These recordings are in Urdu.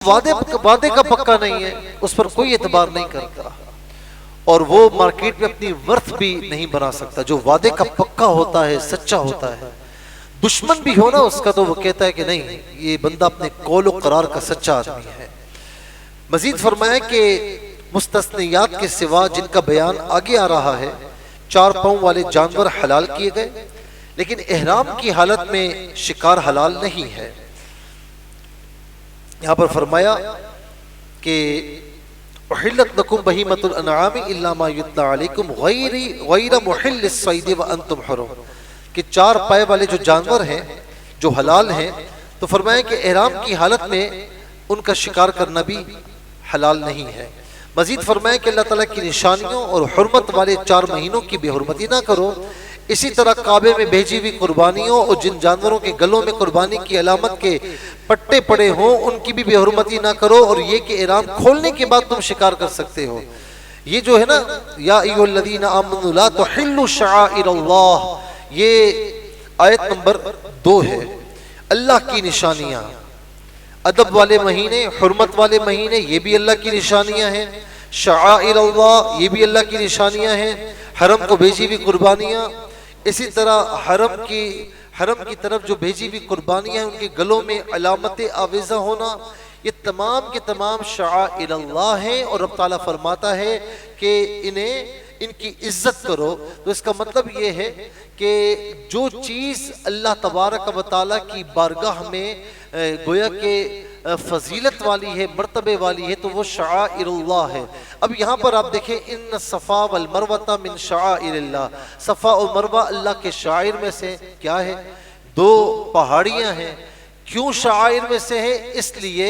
وعدے کا پکا نہیں ہے اس پر کوئی اعتبار نہیں کرتا، اور وہ مارکیٹ میں اپنی ورث بھی نہیں بنا سکتا۔ جو وعدے کا پکا ہوتا ہے، سچا ہوتا ہے، دشمن بھی ہونا اس کا تو وہ کہتا ہے کہ نہیں، یہ بندہ اپنے قول و قرار کا سچا آدمی ہے۔ مزید فرمایا کہ مستثنیات کے سوا جن کا بیان آگے آ رہا ہے، 4 پاؤں والے جانور حلال کیے گئے، لیکن احرام کی حالت میں شکار حلال نہیں ہے۔ یہاں پر فرمایا کہ احلت لکم بہیمۃ الانعام الا ما یتلی علیکم غیر محل الصید وانتم حرم، کہ 4 پائے والے جو جانور ہیں جو حلال ہیں، تو فرمایا کہ احرام کی حالت میں ان کا شکار کرنا بھی حلال نہیں ہے۔ مزید فرمایا کہ اللہ تعالیٰ کی نشانیوں اور حرمت والے 4 مہینوں کی بے حرمتی نہ کرو، اسی طرح کعبے میں بھیجی ہوئی قربانیوں اور جن جانوروں کے گلوں میں قربانی کی علامت کے پٹے پڑے ہوں ان کی بھی بے حرمتی نہ کرو، اور یہ کہ احرام کھولنے کے بعد تم شکار کر سکتے ہو۔ یہ جو ہے نا یا ایھا الذین آمنوا لا تحلوا شعائر اللہ، یہ آیت نمبر 2 ہے۔ اللہ کی نشانیاں، ادب والے مہینے، حرمت والے مہینے، یہ بھی اللہ کی نشانیاں ہیں۔ شعائر اللہ، یہ بھی اللہ کی نشانیاں ہیں۔ حرم کو بھیجی ہوئی قربانیاں، اسی طرح حرم کی طرف جو بھیجی ہوئی قربانیاں ہیں ان کے گلوں میں علامت آویزہ ہونا، یہ تمام کے تمام شعائر اللہ ہیں، اور رب تعالیٰ فرماتا ہے کہ ان کی عزت کرو۔ تو اس کا مطلب یہ ہے کہ جو چیز اللہ تبارک و تعالیٰ کی بارگاہ میں گویا کہ فضیلت والی ہے، مرتبے والی ہے، تو وہ شعائر اللہ ہے۔ اب یہاں پر آپ دیکھیں ان الصفا والمروہ من شعائر اللہ، صفا اور مروہ اللہ کے شعائر میں سے کیا ہے؟ 2 پہاڑیاں ہیں۔ کیوں شعائر میں سے ہے؟ اس لیے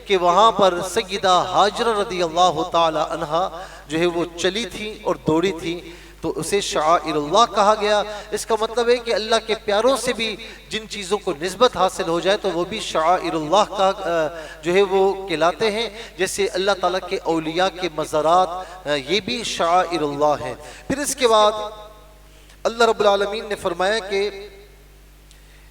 کہ وہاں پر سیدہ ہاجرہ رضی اللہ تعالی عنہا جو ہے وہ چلی تھی اور دوڑی تھی، تو اسے شعائر اللہ کہا گیا۔ اس کا مطلب ہے کہ اللہ کے پیاروں سے بھی جن چیزوں کو نسبت حاصل ہو جائے تو وہ بھی شعائر اللہ کا جو ہے وہ کہلاتے ہیں، جیسے اللہ تعالیٰ کے اولیاء کے مزارات، یہ بھی شعائر اللہ ہیں۔ پھر اس کے بعد اللہ رب العالمین نے فرمایا کہ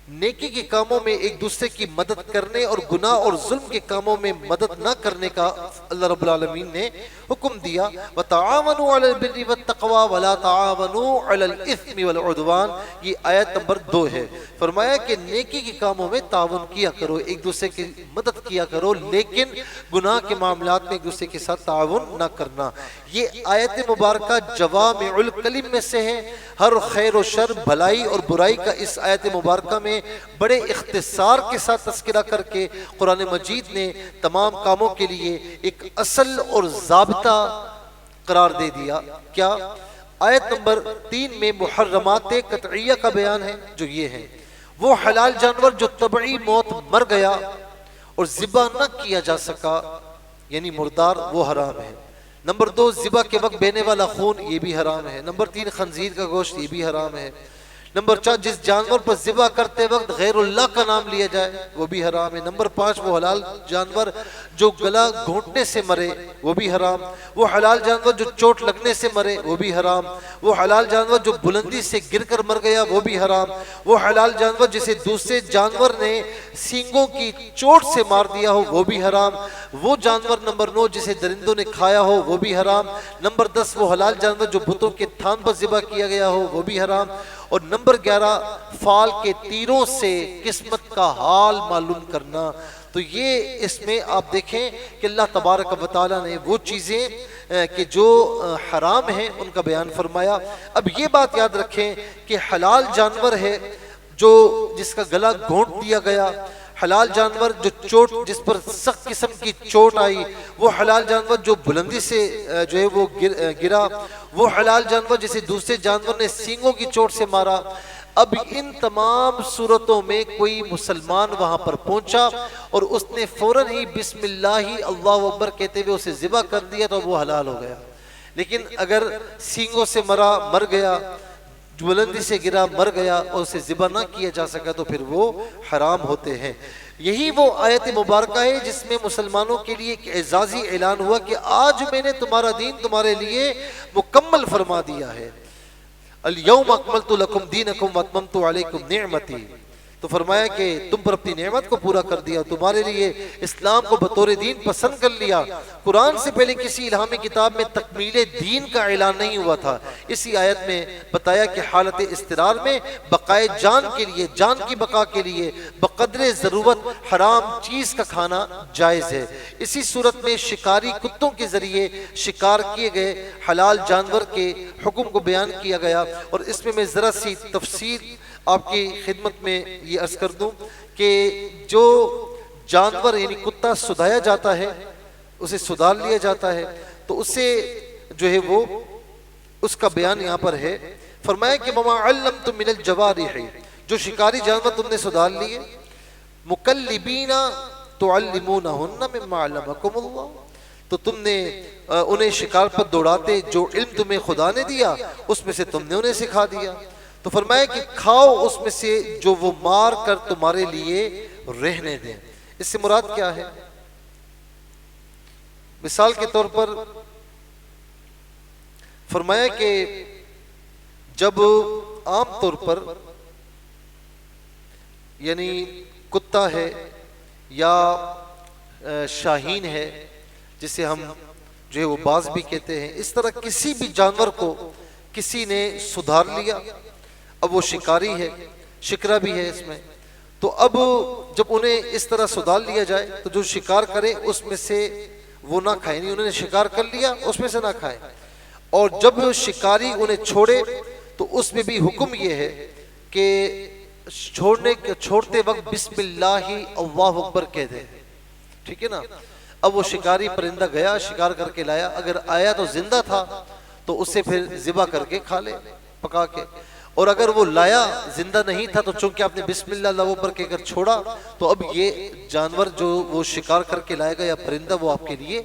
نیکی کے کاموں میں ایک دوسرے کی مدد کرنے اور گناہ اور ظلم کے کاموں میں مدد نہ کرنے کا اللہ رب العالمین نے حکم دیا۔ وَتَعَاوَنُوا عَلَى الْبِرِّ وَالتَّقْوَى وَلَا تَعَاوَنُوا عَلَى الْإِثْمِ وَالْعُدْوَانِ، یہ آیت نمبر 2 ہے۔ فرمایا کہ نیکی کے کاموں میں تعاون کیا کرو، ایک دوسرے کی مدد کیا کرو، لیکن گناہ کے معاملات میں ایک دوسرے کے ساتھ تعاون نہ کرنا۔ یہ آیت مبارکہ جوامع الکلم میں سے ہے۔ ہر خیر و شر، بھلائی اور برائی کا اس آیت مبارکہ میں بڑے اختصار کے ساتھ تذکرہ کر کے قرآن مجید نے تمام کاموں کے لیے ایک اصل اور ضابطہ قرار دے دیا۔ کیا؟ آیت نمبر 3 میں محرمات قطعیہ کا بیان ہے، جو یہ ہے وہ حلال جانور جو طبعی موت مر گیا اور ذبح نہ کیا جا سکا، یعنی مردار، وہ حرام ہے۔ نمبر 2 ذبح کے وقت بہنے والا خون، یہ بھی حرام ہے۔ نمبر 3 خنزیر کا گوشت، یہ بھی حرام ہے۔ نمبر 4 جس جانور پر ذبح کرتے وقت غیر اللہ کا نام لیا جائے، وہ بھی حرام ہے۔ نمبر 5 وہ حلال جانور جو گلا گھونٹنے سے مرے، وہ بھی حرام۔ وہ حلال جانور جو چوٹ لگنے سے مرے، وہ بھی حرام۔ وہ حلال جانور جو بلندی سے گر کر مر گیا، وہ بھی حرام۔ وہ حلال جانور جسے دوسرے جانور نے سینگوں کی چوٹ سے مار دیا ہو، وہ بھی حرام۔ وہ جانور نمبر 9 جسے درندوں نے کھایا ہو، وہ بھی حرام۔ نمبر 10 وہ حلال جانور جو بتوں کے تھان پر ذبح کیا گیا ہو، وہ بھی حرام۔ اور نمبر 11 فال کے تیروں سے قسمت کا حال معلوم کرنا۔ تو یہ اس میں آپ دیکھیں کہ اللہ تبارک و تعالیٰ نے وہ چیزیں کہ جو حرام ہیں ان کا بیان فرمایا۔ اب یہ بات یاد رکھیں کہ حلال جانور ہے جو جس کا گلا گھونٹ دیا گیا، حلال جانور جو چوٹ جس پر سخت قسم کی چوٹ آئی، وہ حلال جانور جو بلندی سے جو ہے وہ گرا، وہ حلال جانور جسے دوسرے جانور نے سینگوں کی چوٹ سے مارا۔ اب ان تمام صورتوں میں کوئی مسلمان وہاں پر پہنچا اور اس نے فوراً ہی بسم اللہ اللہ اکبر کہتے ہوئے اسے ذبح کر دیا تو وہ حلال ہو گیا۔ لیکن اگر سینگوں سے مر گیا، بلندی سے گرا، مر گیا اور اسے ذبح نہ کیا جا سکا تو پھر وہ حرام ہوتے ہیں۔ یہی وہ آیت مبارکہ ہے جس میں مسلمانوں کے لیے ایک اعزازی اعلان ہوا کہ آج میں نے تمہارا دین تمہارے لیے مکمل فرما دیا ہے۔ اليوم اکملت لکم دینکم واتممت علیکم نعمتی، تو فرمایا کہ تم پر اپنی نعمت کو پورا کر دیا، تمہارے لیے اسلام کو بطور دین پسند کر لیا۔ قرآن سے پہلے کسی الہامی کتاب میں تکمیل دین کا اعلان نہیں ہوا تھا۔ اسی آیت میں بتایا کہ حالت اضطرار میں بقائے جان کے لیے، جان کی بقا کے لیے بقدر ضرورت حرام چیز کا کھانا جائز ہے۔ اسی صورت میں شکاری کتوں کے ذریعے شکار کیے گئے حلال جانور کے حکم کو بیان کیا گیا، اور اس میں ذرا سی تفصیل آپ کی خدمت میں یہ عرض کر دوں کہ جو جانور یعنی کتا سدھایا جاتا ہے، اسے سدھار لیا جاتا ہے، تو اسے جو ہے وہ اس کا بیان یہاں پر ہے۔ فرمایا کہ وَمَا عَلَّمْتُم مِّنَ الْجَوَارِحِ، جو شکاری جانور تم نے سدھار لیے، مُكَلِّبِينَ تُعَلِّمُونَهُنَّ مِمَّا عَلَّمَكُمُ اللَّهُ، تو تم نے انہیں شکار پر دوڑاتے، جو علم تمہیں خدا نے دیا اس میں سے تم نے انہیں سکھا دیا۔ تو فرمایا کہ کھاؤ اس میں سے جو وہ مار کر تمہارے لیے رہنے دیں۔ اس سے مراد کیا ہے؟ مثال کے طور پر فرمایا کہ جب عام طور پر یعنی کتا ہے یا شاہین ہے، جسے ہم جو ہے وہ باز بھی کہتے ہیں، اس طرح کسی بھی جانور کو کسی نے سدھار لیا، اب وہ شکاری ہے، شکرا بھی ہے اس میں، تو اب جب انہیں اس طرح سدھار لیا جائے تو جو شکار کرے اس میں سے وہ نہ کھائے، نہیں انہوں نے شکار کر لیا اس میں سے نہ کھائے، اور جب شکاری انہیں چھوڑے تو اس میں بھی حکم یہ ہے کہ چھوڑتے وقت بسم اللہ اللہ اکبر کہہ دے، ٹھیک ہے نا۔ اب وہ شکاری پرندہ گیا، شکار کر کے لایا، اگر آیا تو زندہ تھا تو اسے پھر ذبح کر کے کھا لے پکا کے، اور اگر وہ لایا زندہ نہیں تھا تو چونکہ آپ نے بسم اللہ اللہ اکبر کہہ کر چھوڑا، تو اب یہ جانور جو وہ شکار کر کے لائے گا یا پرندہ، وہ آپ کے لیے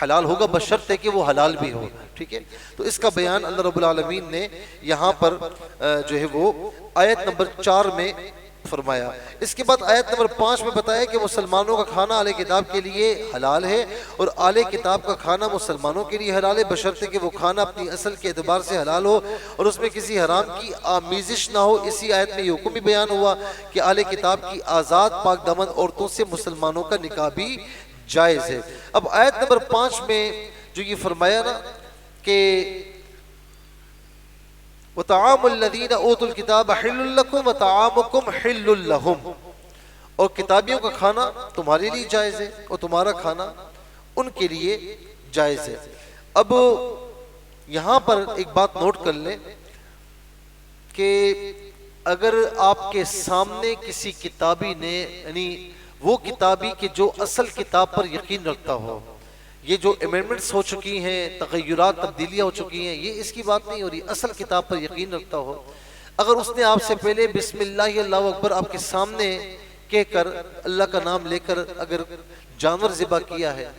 حلال ہوگا، بشرط ہے کہ وہ حلال بھی ہو، ٹھیک ہے۔ تو اس کا بیان اللہ رب العالمین نے یہاں پر جو ہے وہ آیت نمبر 4 میں فرمایا۔ اس کے بعد آیت نمبر 5 میں بتایا کہ مسلمانوں کا کھانا اہل کتاب کے لیے حلال ہے، اور اہل کتاب کا کھانا مسلمانوں کے لیے حلال ہے، بشرط کہ وہ کھانا اپنی اصل کے اعتبار سے حلال ہو اور اس میں کسی حرام کی آمیزش نہ ہو۔ اسی آیت میں یہ حکم بھی بیان ہوا کہ اہل کتاب کی آزاد پاک دامن عورتوں سے مسلمانوں کا نکاح بھی جائز ہے۔ اب آیت نمبر 5 میں جو یہ فرمایا نا کہ وَطَعَامُ الَّذِينَ أُوتُوا الْكِتَابَ حِلٌّ لَكُمْ وَطَعَامُكُمْ حِلٌّ لَهُمْ، اور کتابیوں کا کھانا تمہارے لیے جائز ہے اور تمہارا کھانا ان کے لیے جائز ہے۔ اب یہاں پر ایک بات نوٹ کر لیں کہ اگر آپ کے سامنے کسی کتابی نے، یعنی وہ کتابی کہ جو اصل کتاب پر یقین رکھتا ہو، یہ جو امینڈمنٹس ہو چکی ہیں، تغیرات تبدیلیاں ہو چکی ہیں، یہ اس کی بات نہیں ہو رہی، اصل کتاب پر یقین رکھتا ہو، اگر اس نے آپ سے پہلے بسم اللہ اللہ اکبر آپ کے سامنے کہہ کر اللہ کا نام لے کر اگر جانور ذبح کیا ہے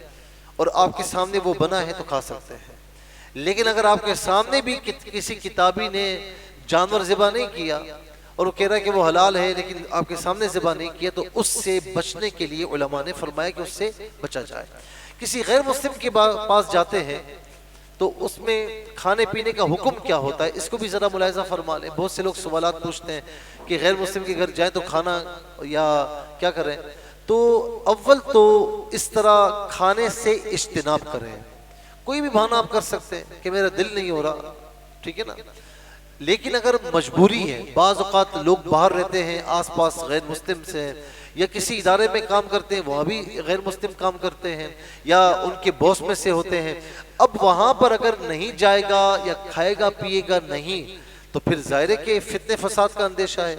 اور آپ کے سامنے وہ بنا ہے تو کھا سکتے ہیں، لیکن اگر آپ کے سامنے بھی کسی کتابی نے جانور ذبح نہیں کیا اور وہ کہہ رہا ہے کہ وہ حلال ہے لیکن آپ کے سامنے ذبح نہیں کیا، تو اس سے بچنے کے لیے علماء نے فرمایا کہ اس سے بچا جائے۔ کسی غیر مسلم کے پاس جاتے ہیں تو اس میں کھانے پینے کا حکم کیا ہوتا ہے، اس کو بھی ذرا ملاحظہ فرما لیں۔ بہت سے لوگ سوالات پوچھتے ہیں کہ غیر مسلم کے گھر جائیں تو کھانا یا کیا کریں، تو اول تو اس طرح کھانے سے اجتناب کریں۔ کوئی بھی بہانہ آپ کر سکتے ہیں کہ میرا دل نہیں ہو رہا، ٹھیک ہے نا، لیکن اگر مجبوری ہے، بعض اوقات لوگ باہر رہتے ہیں، آس پاس غیر مسلم سے ہیں، یا کسی ادارے میں کام کرتے ہیں وہاں بھی غیر مسلم کام کرتے ہیں، یا ان کے باس میں سے ہوتے ہیں، اب وہاں پر اگر نہیں جائے گا یا کھائے گا پیے گا نہیں تو پھر ظاہر ہے کہ فتنے فساد کا اندیشہ ہے۔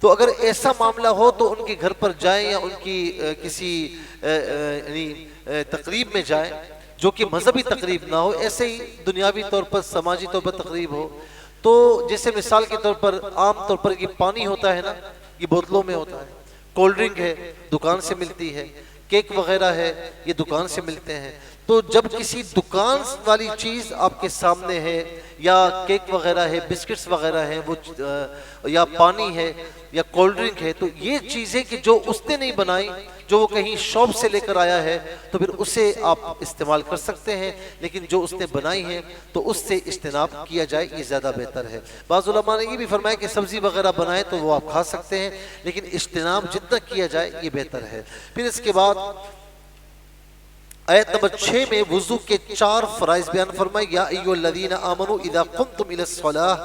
تو اگر ایسا معاملہ ہو تو ان کے گھر پر جائیں یا ان کی کسی تقریب میں جائیں جو کہ مذہبی تقریب نہ ہو، ایسے ہی دنیاوی طور پر سماجی طور پر تقریب ہو، تو جیسے مثال کے طور پر عام طور پر یہ پانی ہوتا ہے نا، یہ بوتلوں میں ہوتا ہے، کولڈ ڈرنک ہے دکان سے ملتی ہے، کیک وغیرہ ہے یہ دکان سے ملتے ہیں، تو جب کسی دکان والی چیز آپ کے سامنے ہے یا کیک وغیرہ ہے، بسکٹس وغیرہ ہیں، وہ یا پانی ہے یا کولڈ ڈرنک ہے، تو یہ چیزیں کہ جو اس نے نہیں بنائی، جو وہ کہیں شاپ سے لے کر آیا ہے، تو پھر اسے آپ استعمال کر سکتے ہیں، لیکن جو اس نے بنائی ہے تو اس سے اجتناب کیا جائے، یہ زیادہ بہتر ہے۔ بعض علماء نے یہ بھی فرمایا کہ سبزی وغیرہ بنائے تو وہ آپ کھا سکتے ہیں، لیکن اجتناب جتنا کیا جائے یہ بہتر ہے۔ پھر اس کے بعد آیت نمبر 6 میں وضو کے 4 فرائض بیان فرمائے، یا ایھا الذین آمنوا اذا قمتم الی الصلاۃ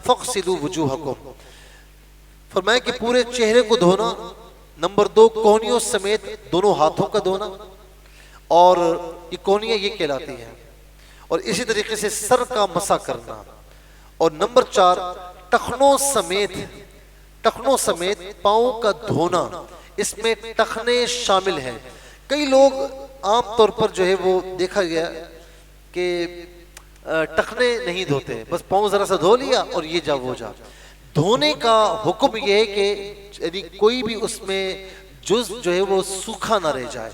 فاغسلوا وجوہکم، فرمایا کہ پورے چہرے کو دھونا، نمبر 2 کونیوں سمیت دونوں ہاتھوں کا دھونا، اور یہ کونیاں یہ کہلاتی ہیں، اور اسی طریقے سے سر کا مسح کرنا، اور نمبر 4 ٹخنوں سمیت پاؤں کا دھونا، اس میں ٹخنے شامل ہیں۔ کئی لوگ عام طور پر جو ہے وہ دیکھا گیا کہ ٹخنے نہیں دھوتے، بس پاؤں ذرا سا دھو لیا اور یہ جا وہ جا۔ دھونے کا حکم یہ ہے کہ یعنی کوئی بھی اس میں جز جو ہے وہ سوکھا نہ رہ جائے۔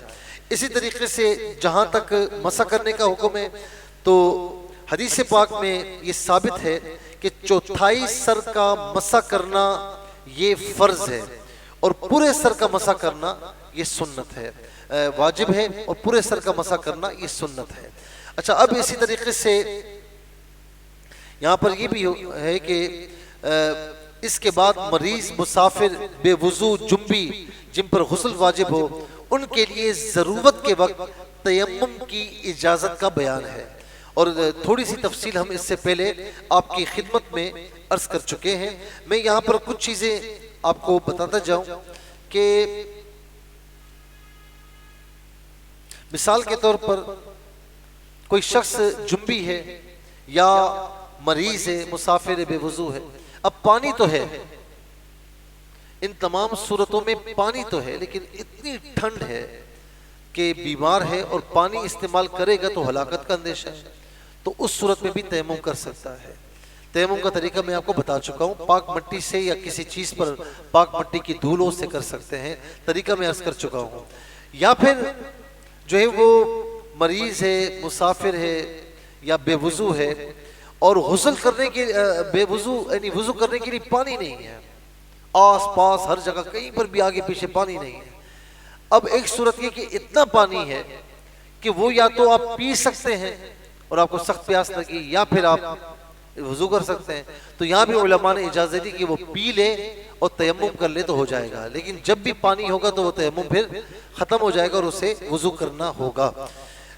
اسی طریقے سے جہاں تک مسح کرنے کا حکم ہے تو حدیث پاک میں یہ ثابت ہے کہ 1/4 سر کا مسح کرنا یہ فرض ہے، اور پورے سر کا مسح کرنا یہ سنت ہے، واجب ہے، اور پورے سر کا مسح کرنا یہ سنت ہے۔ اچھا، اب اسی طریقے سے یہاں پر یہ بھی ہے کہ اس کے بعد مریض، مسافر، بے وضو، جنبی جن پر غسل واجب ہو، ان کے لیے ضرورت کے وقت تیمم کی اجازت کا بیان ہے، اور تھوڑی سی تفصیل ہم اس سے پہلے آپ کی خدمت میں عرض کر چکے ہیں۔ میں یہاں پر کچھ چیزیں آپ کو بتاتا جاؤں کہ مثال کے طور پر کوئی شخص جنبی ہے یا مریض ہے، مسافر ہے، بے وضو ہے، اب پانی تو ہے، ان تمام صورتوں میں پانی تو ہے، لیکن اتنی ٹھنڈ ہے کہ بیمار ہے اور پانی استعمال کرے گا تو ہلاکت کا اندیشہ ہے، تو اس صورت میں بھی تیمم کر سکتا ہے۔ تیمم کا طریقہ میں آپ کو بتا چکا ہوں، پاک مٹی سے یا کسی چیز پر پاک مٹی کی دھولوں سے کر سکتے ہیں، طریقہ میں عرض کر چکا ہوں۔ یا پھر جو ہے وہ مریض ہے، مسافر ہے یا بے وضو ہے، اور غسل کرنے کے بے وضو یعنی وضو کرنے کے لیے پانی نہیں ہے، آس پاس ہر جگہ کہیں پر بھی آگے پیچھے پانی نہیں ہے۔ اب ایک صورت یہ کہ اتنا پانی ہے کہ وہ یا تو آپ پی سکتے ہیں اور آپ کو سخت پیاس لگی، یا پھر آپ وضو کر سکتے ہیں، تو یہاں بھی علماء نے اجازت دی کہ وہ پی لے اور تیمم کر لے تو ہو جائے گا، لیکن جب بھی پانی ہوگا تو وہ تیمم پھر ختم ہو جائے گا اور اسے وضو کرنا ہوگا۔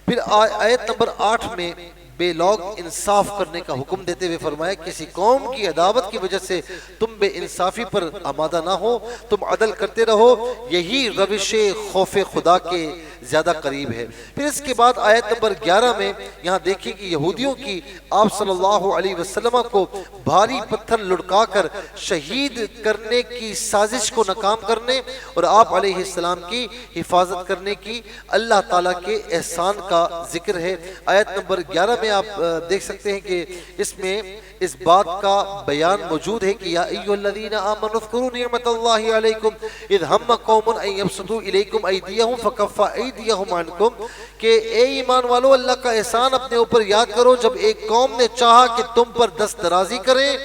پھر آیت نمبر 8 میں بے لوگ انصاف کرنے کا حکم دیتے ہوئے فرمایا، کسی قوم کی عداوت کی وجہ سے تم بے انصافی پر آمادہ نہ ہو، تم عدل کرتے رہو، یہی روش خوف خدا کے زیادہ قریب ہے۔ پھر اس کے بعد آیت نمبر 11 میں یہاں دیکھیں کہ یہودیوں کی آپ صلی اللہ علیہ وسلم کو بھاری پتھر لڑکا کر شہید کرنے کی سازش کو ناکام کرنے اور آپ علیہ السلام کی حفاظت کرنے کی اللہ تعالیٰ کے احسان کا ذکر ہے۔ آیت نمبر 11 میں آپ دیکھ سکتے ہیں کہ اس میں اس بات کا بیان موجود ہے کہ یا ایھا الذین آمنوا اذکروا نعمت اللہ علیکم اذ ہم قوم ان یبسطوا الیکم ایدیہم فکف ایدیہم عنکم، کہ اے ایمان والو اللہ کا احسان اپنے اوپر یاد کرو، جب ایک قوم نے چاہا کہ تم پر دست درازی کرے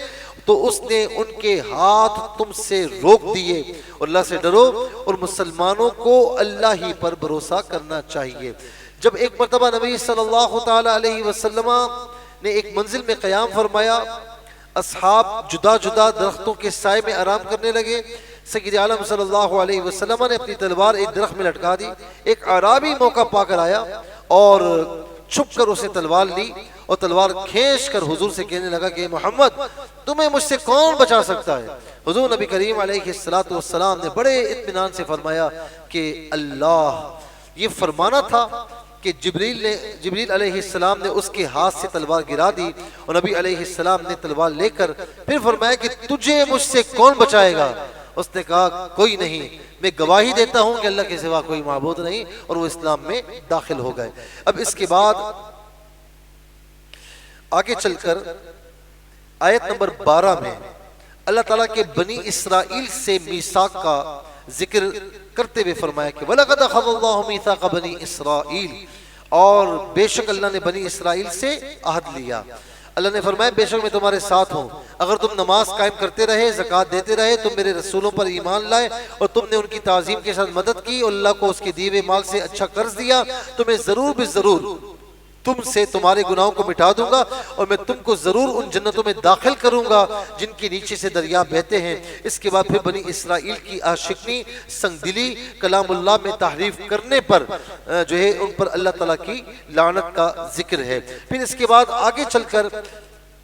تو اس نے ان کے ہاتھ تم سے روک دیے، اور اللہ سے ڈرو اور مسلمانوں کو اللہ ہی پر بھروسہ کرنا چاہیے۔ جب ایک مرتبہ نبی صلی اللہ تعالی علیہ وسلم نے ایک منزل میں قیام فرمایا، اصحاب جدا جدا درختوں کے سائے میں آرام کرنے لگے، سید عالم صلی اللہ علیہ وسلم نے اپنی تلوار ایک درخت میں لٹکا دی، ایک اعرابی موقع پا کر آیا اور چھپ کر اسے تلوار لی اور تلوار کھینچ کر حضور سے کہنے لگا کہ محمد تمہیں مجھ سے کون بچا سکتا ہے؟ حضور نبی کریم علیہ السلام نے بڑے اطمینان سے فرمایا کہ اللہ۔ یہ فرمانا تھا کہ جبریل علیہ السلام نے اس کے ہاتھ سے تلوار گرا دی اور نبی علیہ السلام نے تلوار لے کر پھر فرمایا کہ تجھے مجھ سے کون بچائے گا؟ اس نے کہا کوئی نہیں، میں گواہی دیتا ہوں کہ اللہ کے سوا کوئی معبود نہیں، اور وہ اسلام میں داخل ہو گئے۔ اب اس کے بعد آگے چل کر آیت نمبر 12 میں اللہ تعالیٰ کے بنی اسرائیل سے میثاق کا ذکر کرتے ہوئے فرمایا کہ وَلَقَدْ أَخَذَ اللَّهُ مِيثَاقَ بَنِي إِسْرَائِيلَ، اور بے شک اللہ نے بنی اسرائیل سے عہد لیا۔ اللہ نے فرمایا بے شک میں تمہارے ساتھ ہوں، اگر تم نماز قائم کرتے رہے، زکوٰۃ دیتے رہے، تم میرے رسولوں پر ایمان لائے اور تم نے ان کی تعظیم کے ساتھ مدد کی اور اللہ کو اس کے دیے ہوئے مال سے اچھا قرض دیا، تو میں ضرور بے ضرور تم سے تمہارے گناہوں کو مٹا دوں گا اور میں تم کو ضرور ان جنتوں میں داخل کروں گا جن کے نیچے سے دریا بہتے ہیں۔ اس کے بعد پھر بنی اسرائیل کی عاشقی، سنگ دلی، کلام اللہ میں تحریف کرنے پر جو ہے ان پر اللہ تعالیٰ کی لعنت کا ذکر ہے۔ پھر اس کے بعد آگے چل کر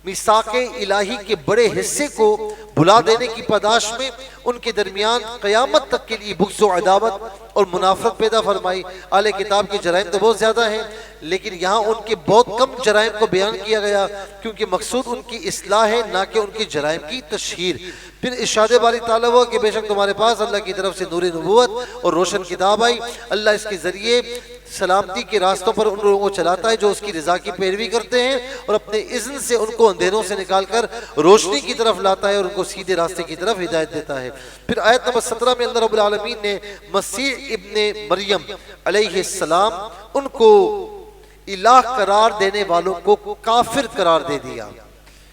میثاق الہی کے بڑے حصے کو بھلا دینے کی پاداش میں ان کے درمیان قیامت تک کے لیے بغض و عداوت اور منافرت پیدا فرمائی۔ اہل کتاب کے جرائم تو بہت زیادہ ہیں، لیکن یہاں ان کے بہت کم جرائم کو بیان کیا گیا کیونکہ مقصود ان کی اصلاح ہے، نہ کہ ان کے جرائم کی تشہیر۔ پھر ارشاد باری تعالیٰ ہوا کہ بے شک تمہارے پاس اللہ کی طرف سے نور نبوت اور روشن کتاب آئی، اللہ اس کے ذریعے سلامتی کے راستوں پر ان لوگوں کو چلاتا ہے جو اس کی رضا کی پیروی کرتے ہیں اور اپنے اذن سے ان کو اندھیروں سے نکال کر روشنی کی طرف لاتا ہے اور ان کو سیدھے راستے کی طرف ہدایت دیتا ہے۔ پھر آیت نمبر 17 میں اللہ رب العالمین نے مسیح ابن مریم علیہ السلام ان کو الہ قرار دینے والوں کو کافر قرار دے دیا،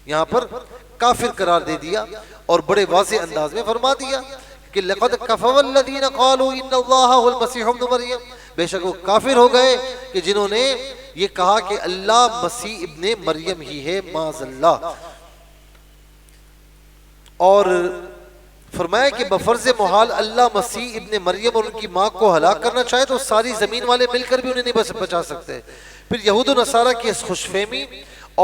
یہاں پر کافر قرار دے دیا اور بڑے واضح انداز میں فرما دیا کہ لَقَدْ كَفَرَ الَّذِينَ قَالُوا إِنَّ اللَّهَ هُوَ الْمَسِيحُ ابْنُ مَرْيَمَ، بے شک وہ کافر ہو گئے کہ جنہوں نے یہ کہا کہ اللہ مسیح ابن مریم ہی ہے، معاذ اللہ۔ اور فرمایا کہ بفرض محال اللہ مسیح ابن مریم اور ان کی ماں کو ہلاک کرنا چاہے تو ساری زمین والے مل کر بھی انہیں نہیں بچا سکتے۔ پھر یہود و نصارہ کی اس خوش فہمی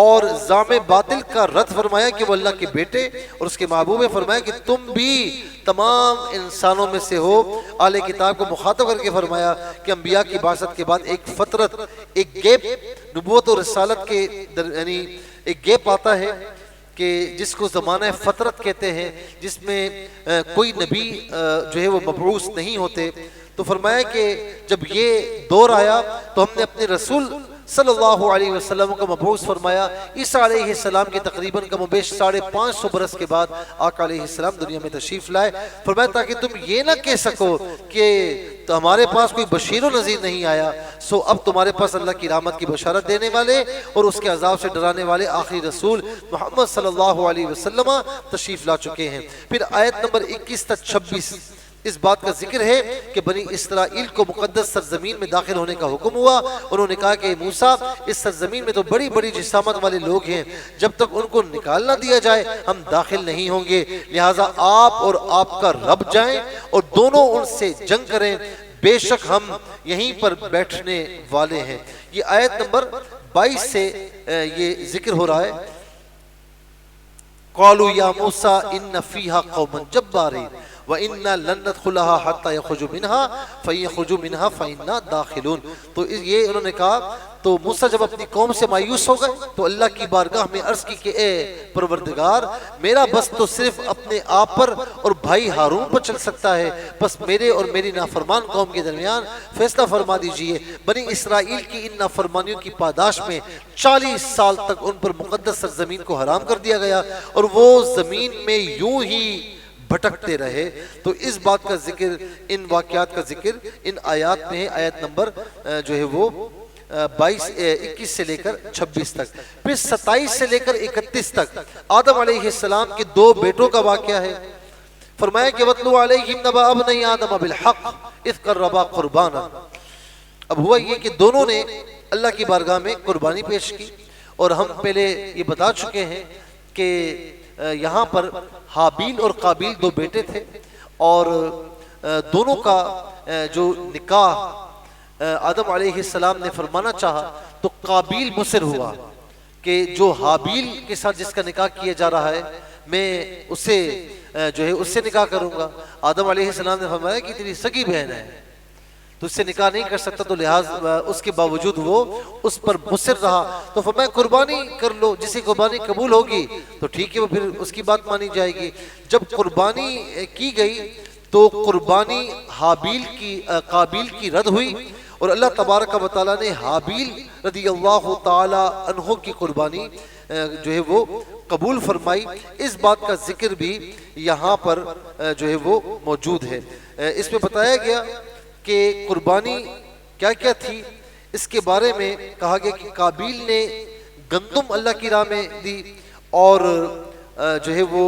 اور زعم باطل کا رد فرمایا کہ وہ اللہ کے بیٹے اور اس کے محبوب ہے، فرمایا کہ تم بھی تمام انسانوں میں سے ہو۔ اہل کتاب کو مخاطب کر کے فرمایا کہ انبیاء کی بعثت کے بعد ایک فترت، ایک گیپ نبوت اور رسالت کے یعنی ایک گیپ آتا ہے کہ جس کو زمانہ فترت کہتے ہیں، جس میں کوئی نبی جو ہے وہ مبعوث نہیں ہوتے۔ تو فرمایا کہ جب یہ دور آیا تو ہم نے اپنے رسول صلی اللہ علیہ وسلم کو مبعوث فرمایا۔ عیسیٰ علیہ السلام کے تقریباً کم و بیش 550 برس کے بعد آقا علیہ السلام دنیا میں تشریف لائے۔ فرمایا تاکہ تم یہ نہ کہہ سکو کہ تو ہمارے پاس کوئی بشیر و نذیر نہیں آیا، سو اب تمہارے پاس اللہ کی رحمت کی بشارت دینے والے اور اس کے عذاب سے ڈرانے والے آخری رسول محمد صلی اللہ علیہ وسلم تشریف لا چکے ہیں۔ پھر آیت نمبر 21 تا 26 اس بات کا ذکر ہے کہ بنی اسرائیل کو مقدس سرزمین میں داخل ہونے کا حکم ہوا۔ انہوں نے کہا کہ موسیٰ اس سرزمین میں تو بڑی بڑی جسامت والے لوگ ہیں، جب تک ان کو نکال نہ دیا جائے ہم داخل نہیں ہوں گے، لہٰذا آپ اور آپ کا رب جائیں اور دونوں ان سے جنگ کریں، بے شک ہم یہیں پر بیٹھنے والے ہیں۔ یہ آیت نمبر 22 سے یہ ذکر ہو رہا ہے۔ قالوا یا موسیٰ ان فیہا قوما جبارین وَإِنَّا لَن نَدْخُلَهَا حَتَّى يَخْرُجُوا مِنْهَا فَإِن يَخْرُجُوا مِنْهَا فَإِنَّا دَاخِلُونَ۔ تو یہ انہوں نے کہا، تو موسیٰ جب اپنی قوم سے مایوس ہو گئے تو اللہ کی بارگاہ میں عرض کی کہ اے پروردگار، میرا بس تو صرف اپنے آپ پر اور بھائی ہارون پر چل سکتا ہے، بس میرے اور میری نافرمان قوم کے درمیان فیصلہ فرما دیجئے۔ بنی اسرائیل کی ان نافرمانیوں کی پاداش میں 40 سال تک ان پر مقدس سرزمین کو حرام کر دیا گیا اور وہ زمین میں یوں ہی بھٹکتے رہے۔ تو اس بات کا ذکر، ان واقعات کا ذکر ان آیات میں ہے، آیت نمبر جو ہے وہ 21 سے لے کر 26 تک۔ پھر 27 سے لے کر 31 تک آدم علیہ السلام کے 2 بیٹوں کا واقعہ ہے۔ فرمایا کہ وَاتْلُو عَلَيْهِمْ نَبَأَ ابْنَيْ آدَمَ بِالْحَقِّ إِذْ قَرَّبَا قُرْبَانًا۔ اب ہوا یہ کہ دونوں نے اللہ کی بارگاہ میں قربانی پیش کی، اور ہم پہلے یہ بتا چکے ہیں کہ یہاں پر حابیل اور قابیل 2 بیٹے تھے، اور دونوں کا جو نکاح آدم علیہ السلام نے فرمانا چاہا تو قابیل مصر ہوا کہ جو حابیل کے ساتھ جس کا نکاح کیا جا رہا ہے میں اسے جو ہے اس سے نکاح کروں گا۔ آدم علیہ السلام نے فرمایا کہ تیری سگی بہن ہے تو اس سے نکاح نہیں کر سکتا، تو لہٰذا اس کے باوجود وہ اس پر مصر رہا۔ تو فرمایا قربانی کر لو، جسے قربانی قبول ہوگی تو ٹھیک ہے، وہ پھر اس کی بات مانی جائے گی۔ جب قربانی کی گئی تو قربانی قابیل کی رد ہوئی، اور اللہ تبارک و تعالیٰ نے حابیل رضی اللہ تعالی عنہ کی قربانی جو ہے وہ قبول فرمائی۔ اس بات کا ذکر بھی یہاں پر جو ہے وہ موجود ہے۔ اس میں بتایا گیا کہ قربانی کیا کیا تھی۔ اس کے بارے میں کہا گیا کہ قابیل نے گندم اللہ کی راہ میں دی، اور جو ہے وہ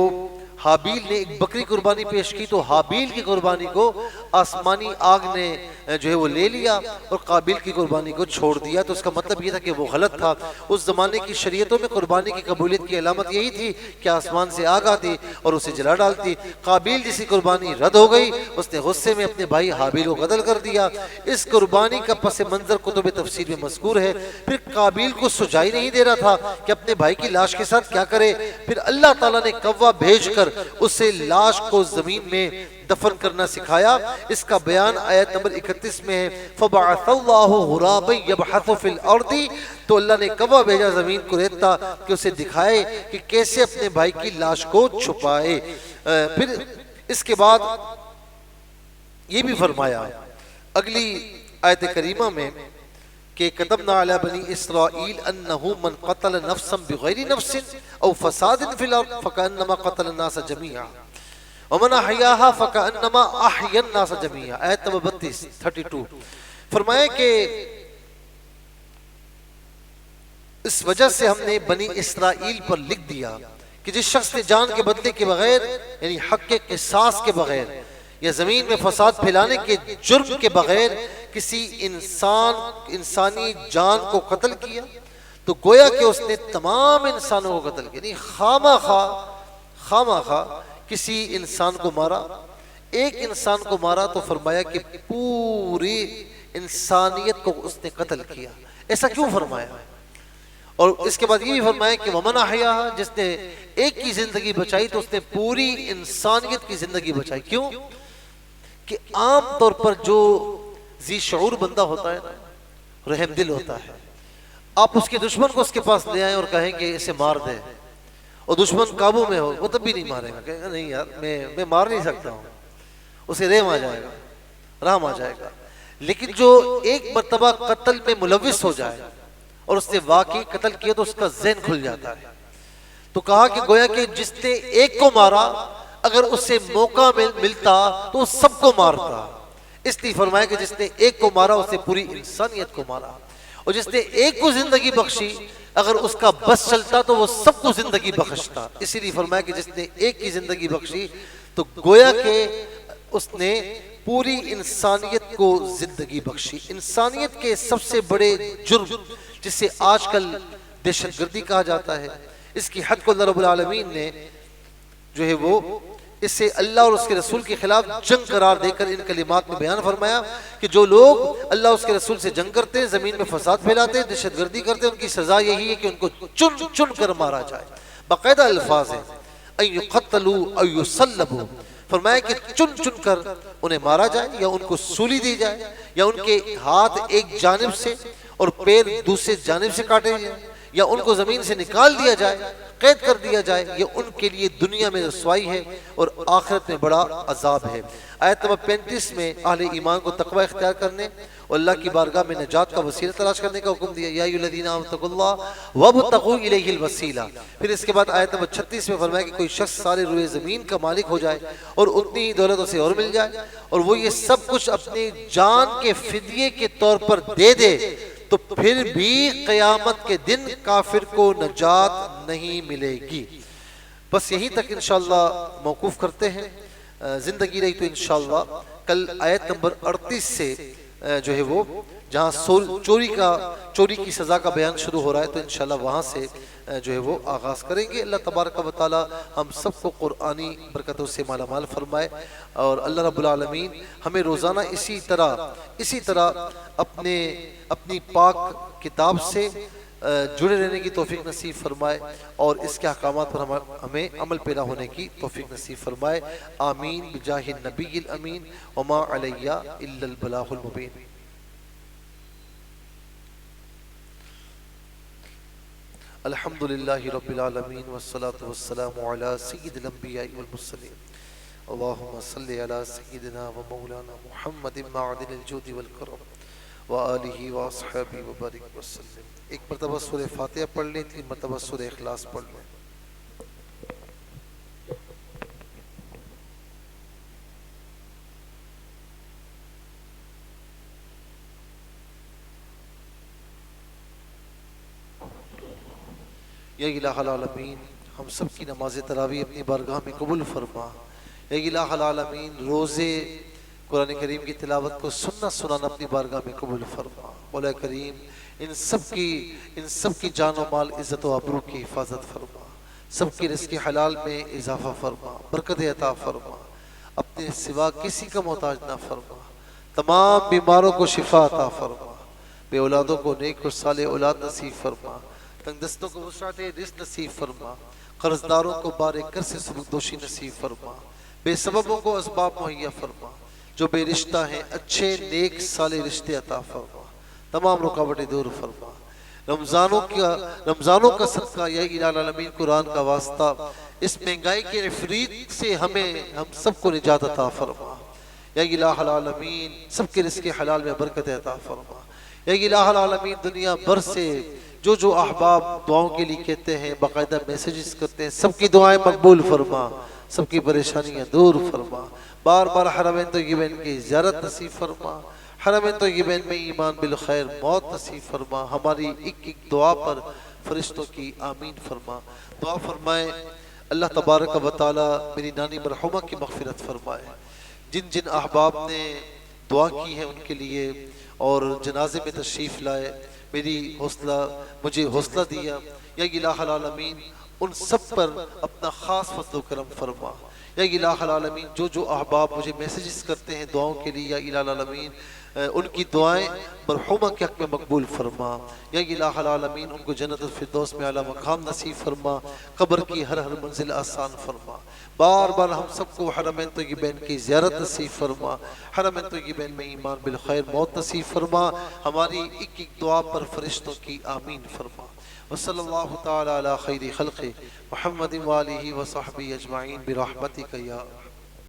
حابیل نے ایک بکری قربانی پیش کی، تو حابیل کی قربانی کو آسمانی آگ نے جو ہے وہ لے لیا اور قابیل کی قربانی کو چھوڑ دیا۔ تو اس کا مطلب یہ تھا کہ وہ غلط تھا۔ اس زمانے کی شریعتوں میں قربانی کی قبولیت کی علامت یہی تھی کہ آسمان سے آگ آتی اور اسے جلا ڈالتی۔ قابیل جیسی قربانی رد ہو گئی، اس نے غصے میں اپنے بھائی حابیل کو قتل کر دیا۔ اس قربانی کا پس منظر کتب تفسیر میں مذکور ہے۔ پھر قابیل کو سجائی نہیں دے رہا تھا کہ اپنے بھائی کی لاش کے ساتھ کیا کرے، پھر اللہ تعالیٰ نے کوا بھیج کر اسے لاش کو زمین میں دفن کرنا سکھایا۔ اس کا بیان آیت نمبر 31 میں ہے، فَبَعَثَ اللَّهُ غُرَابًا يَبْحَثُ فِي الْأَرْضِ، تو اللہ نے کوا بھیجا زمین کو ریتتا کہ اسے دکھائے کہ کیسے اپنے بھائی کی لاش کو چھپائے۔ پھر اس کے بعد یہ بھی فرمایا اگلی آیت کریمہ میں کہ كتبنا على بني اسرائيل انه من قتل نفسا بغير نفس او فساد في الارض فكانما قتل الناس جميعا ومن احياها فكانما احيا الناس جميعا۔ آیت نمبر 32 فرمایا کہ اس وجہ سے ہم نے بنی اسرائیل پر لکھ دیا کہ جس شخص نے جان کے بدلے کے بغیر، یعنی حق کے قصاص کے بغیر یا زمین میں فساد پھیلانے کے جرم کے بغیر کسی انسانی جان کو قتل کیا تو گویا کہ اس نے تمام انسانوں کو قتل کیا، یعنی خامخواہ کسی انسان کو مارا، ایک انسان کو مارا تو فرمایا کہ پوری انسانیت کو اس نے قتل کیا۔ ایسا کیوں فرمایا؟ اور اس کے بعد یہ بھی فرمایا کہ وَمَنْ أَحْيَاهَا، جس نے ایک کی زندگی بچائی تو اس نے پوری انسانیت کی زندگی بچائی۔ کیوں؟ کہ عام طور پر جو ذی شعور بندہ ہوتا ہے نا، رحم دل ہوتا ہے، آپ اس کے دشمن کو اس کے پاس لے آئیں اور کہیں کہ اسے مار دے، اور دشمن قابو میں ہو، وہ تب بھی نہیں مارے گا، کہے گا نہیں یار میں مار نہیں سکتا ہوں، اسے رحم آ جائے گا، رحم آ جائے گا۔ لیکن جو ایک مرتبہ قتل میں ملوث ہو جائے اور اس نے واقعی قتل کیا تو اس کا ذہن کھل جاتا ہے۔ تو کہا کہ گویا کہ جس نے ایک کو مارا اگر اسے موقع ملتا تو وہ سب کو مارتا، اس لیے فرمایا کہ جس نے ایک کو مارا اسے پوری انسانیت کو مارا، اور جس نے ایک کو زندگی بخشی اگر اس کا بس چلتا تو وہ سب کو زندگی بخشتا، اسی لیے فرمایا کہ جس نے ایک کی زندگی بخشی تو گویا کہ اس نے پوری انسانیت کو زندگی بخشی۔ انسانیت کے سب سے بڑے جرم جسے آج کل دہشت گردی کہا جاتا ہے، اس کی حد کو اللہ رب العالمین نے جو ہے وہ اسے اللہ اور اس کے رسول کے خلاف جنگ قرار دے کر ان کلمات میں بیان فرمایا کہ جو لوگ اللہ اور اس کے رسول سے جنگ کرتے ہیں، زمین میں فساد پھیلاتے ہیں، دہشت گردی کرتے ہیں، ان کی سزا یہی ہے کہ ان کو چن چن کر مارا جائے۔ باقاعدہ الفاظ ہیں ان یقتلوا او یصلبوا، فرمایا کہ چن چن کر انہیں مارا جائے یا ان کو سولی دی جائے یا ان کے ہاتھ ایک جانب سے اور پیر دوسرے جانب سے کاٹے جائیں یا ان کو زمین سے نکال دیا جائے، قید کر دیا جائے، یہ ان کے لیے دنیا میں رسوائی ہے اور آخرت میں بڑا عذاب ہے۔ آیت نمبر 35 میں اہل ایمان کو تقوی اختیار کرنے اور اللہ کی بارگاہ میں نجات کا وسیلہ تلاش کرنے کا حکم دیا، یا ایھا الذین آمنوا اتقوا اللہ وابتغوا الیہ الوسیلہ۔ پھر اس کے بعد آیت نمبر 36 میں فرمایا کہ کوئی شخص سارے روئے زمین کا مالک ہو جائے اور اتنی ہی دولت اسے اور مل جائے اور وہ یہ سب کچھ اپنی جان کے فدیے کے طور پر دے دے تو پھر بھی قیامت کے دن کافر کو نجات نہیں ملے گی۔ بس یہیں تک انشاءاللہ موقوف کرتے ہیں، زندگی رہی تو انشاءاللہ کل آیت نمبر 38 سے جو ہے وہ جہاں چوری کی سزا کا بیان شروع ہو رہا ہے تو انشاءاللہ وہاں سے جو ہے وہ آغاز کریں گے۔ اللہ تبارک و تعالی ہم سب کو قرآنی برکتوں سے مالا مال فرمائے اور اللہ رب العالمین ہمیں روزانہ اسی طرح اپنی پاک کتاب سے جڑے رہنے کی توفیق نصیب فرمائے اور اس کے احکامات پر ہمیں عمل پیرا ہونے کی توفیق نصیب فرمائے۔ آمین بجاہ النبی الامین وما علیہ الا البلاغ المبین۔ الحمدللہ رب العالمین والصلاة والسلام علی سید الانبیاء والمرسلین، اللہم صلی علی سیدنا و مولانا محمد معدن الجود والکرم وآلہ واصحابہ وبارک وسلم۔ ایک مرتبہ سورہ فاتحہ پڑھ لیں، 3 مرتبہ سورہ اخلاص پڑھ لیں۔ یا الہ العالمین ہم سب کی نماز تراویح اپنی بارگاہ میں قبول فرما۔ یا الہ العالمین روزے قرآن کریم کی تلاوت کو سننا سنانا اپنی بارگاہ میں قبول فرما۔ مولا کریم ان سب کی جان و مال عزت و آبرو کی حفاظت فرما، سب کی رزق حلال میں اضافہ فرما، برکت عطا فرما، اپنے سوا کسی کا محتاج نہ فرما، تمام بیماروں کو شفا عطا فرما، بے اولادوں کو نیک اور صالح اولاد نصیب فرما، تنگ دستوں کو وسعت رزق نصیب فرما، قرض داروں کو بار کر سے سبک دوشی نصیب فرما، بے سببوں کو اسباب مہیا فرما، جو بے رشتہ ہیں اچھے نیک صالح رشتے عطا فرما، تمام رکاوٹیں دور فرما۔ رمضانوں کا صدقہ یا الہ العالمین قرآن کا واسطہ اس مہنگائی کے عفریت سے ہم سب کو نجات عطا فرما۔ یا الہ العالمین سب کے رزق حلال میں برکت عطا فرما۔ یا الہ العالمین دنیا بھر سے جو احباب دعاؤں کے لیے کہتے ہیں، باقاعدہ میسیجز کرتے ہیں، سب کی دعائیں مقبول فرما، سب کی پریشانیاں دور فرما، بار بار حرمین طیبین کی زیارت نصیب فرما، حرمین طیبین میں ایمان بالخیر موت نصیب فرما، ہماری ایک دعا پر فرشتوں کی آمین فرما۔ دعا فرمائے اللہ تبارک و تعالی میری نانی مرحومہ کی مغفرت فرمائے، جن احباب نے دعا کی ہے ان کے لیے اور جنازے میں تشریف لائے، مجھے حوصلہ دیا، یا الہ العالمین ان سب پر اپنا خاص فضل و کرم فرما۔ یا الہ العالمین جو احباب مجھے میسیجز کرتے ہیں دعاؤں کے لیے، یا الہ العالمین ان کی دعائیں مرحومہ کے حق میں مقبول فرما۔ یا الہ العالمین ان کو جنت الفردوس میں اعلیٰ مقام نصیب فرما، قبر کی ہر منزل آسان فرما، بار بار ہم سب کو حرمین طیبین کی زیارت نصیب فرما، حرمین طیبین میں ایمان بالخیر موت نصیب فرما، ہماری ایک دعا پر فرشتوں کی آمین فرما۔ وصلی اللہ تعالی علی خیر خلق محمد وآلہ وصحبہ اجمعین برحمتک یا